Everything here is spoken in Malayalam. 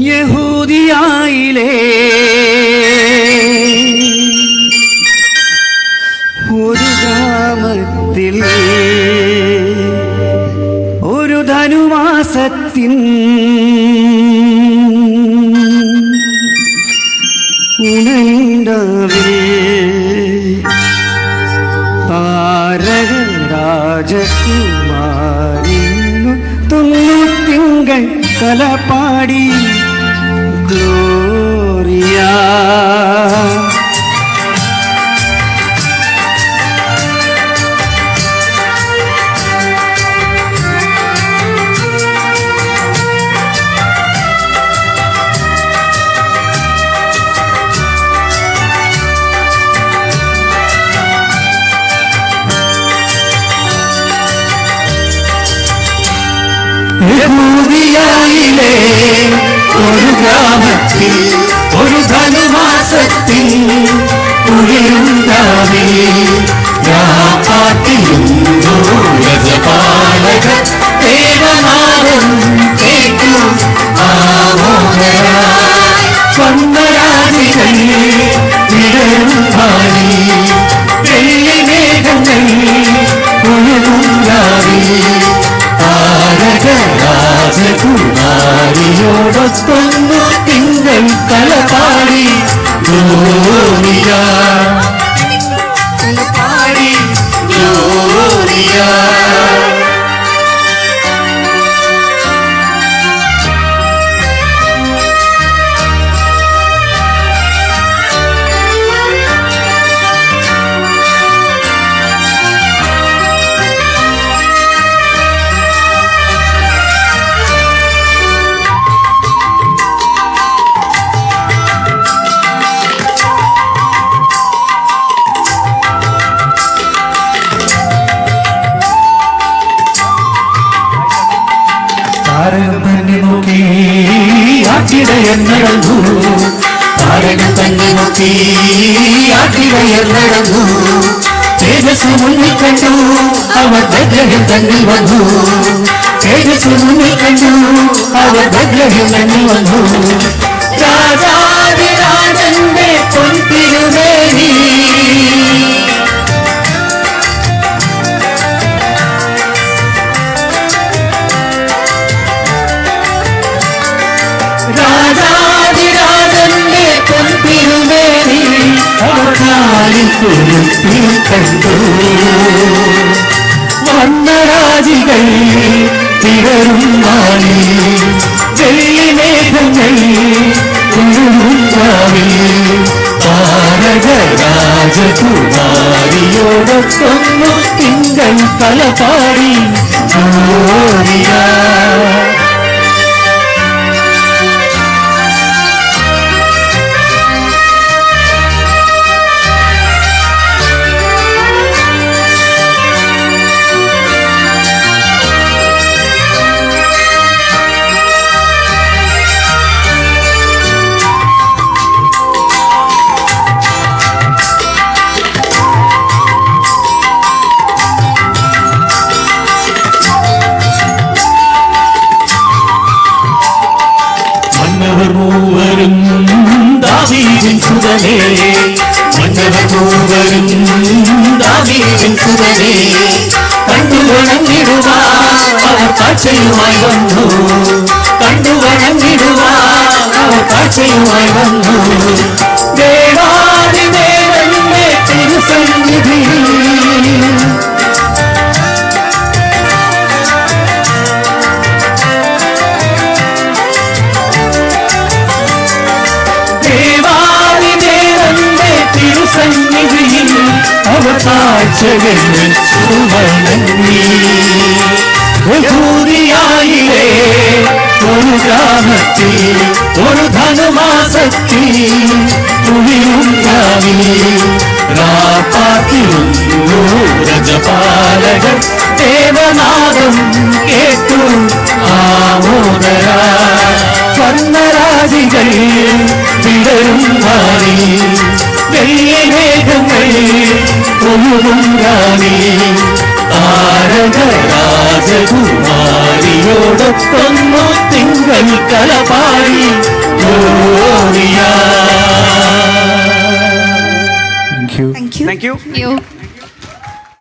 യഹൂദിയായിലെ ഒരു ഗ്രാമത്തിൽ ഒരു ധനുമാസത്തിൻ ഉണണ്ടാവിൽ താരക രാജകുമാരിന്നു തൊണ്ണൂത്തിങ്കൾ കലപാടി ഗ്ലോറിയ യഹൂദിയായിലെ ഒരു ഗ്രാമത്തിൽ ഒരു ധനുമാസത്തിൽ ഉയരുണ്ടാവേ രാപ്പാട്ടിയുന്നു രജപാലകർ ദേവനാദം കേട്ടു ആമോദരായി വന്നരാജികൾ വിടരും ഭാരി വെള്ളി മേഘങ്ങൾ ഉയരുണ്ടാവേ രാജകുമാരിയോടൊത്തൊന്നു തിങ്കൾ കലപാടി ഗ്ലോറിയ കലപാടി ഗ്ലോറിയ താരകം തന്നെ നോക്കി ആട്ടിടയൻ നടന്നു താരകം തന്നെ നോക്കി ആട്ടിടയൻ നടന്നു തേജസ് മുന്നിൽ കണ്ടു അവർ ബെത്ലഹേം തന്നിൽ വന്നു തേജസ് മുന്നിൽ കണ്ടു അവർ ബെത്ലഹേം തന്നിൽ വന്നു രാജാതിരാജന്റെ പൊൻതിരുമേനി രാജാതിരാജന്റെ പൊൻതിരുമേനി അവതാരിൽ കണ്ടു വന്നരാജികൾ തിരറും മാറി വെള്ളി മേഘങ്ങൾ താരക രാജകുമാരിയോടൊത്തൊന്നു തിങ്കൾ കലപാടി ഗ്ലോറിയ മൂവരും ദാവീദിൻ സുതനേ മന്നവർ മൂവരും ദാവീദിൻ സുതനേ കണ്ടു വണങ്ങിടുവാൻ അവർ കാഴ്ചയുമായി വന്നു കണ്ടു വണങ്ങിടുവാൻ അവർ കാഴ്ചയുമായി വന്നു ദേവാദിദേവന്റെ തിരുസന്നിധിയിൽ സന്നിധിയിൽ അവർ കാഴ്ചകൾ വണങ്ങി യഹൂദിയായിലെ ഒരു ഗ്രാമത്തിൽ ഒരു ധനുമാസത്തിൽ ഉയരുണ്ടാവി രാപ്പാട്ടിയുന്നു രജപാലകർ ദേവനാദം കേട്ടു ആമോദരായി വന്നരാജികൾ വിടരും ഭാരി വെള്ളി മേഘങ്ങൾ ഒഴുകും രാണി താരക രാജകുമാരിയോടൊത്തൊന്നു തിങ്കൾ കലപാടി താങ്ക് യു.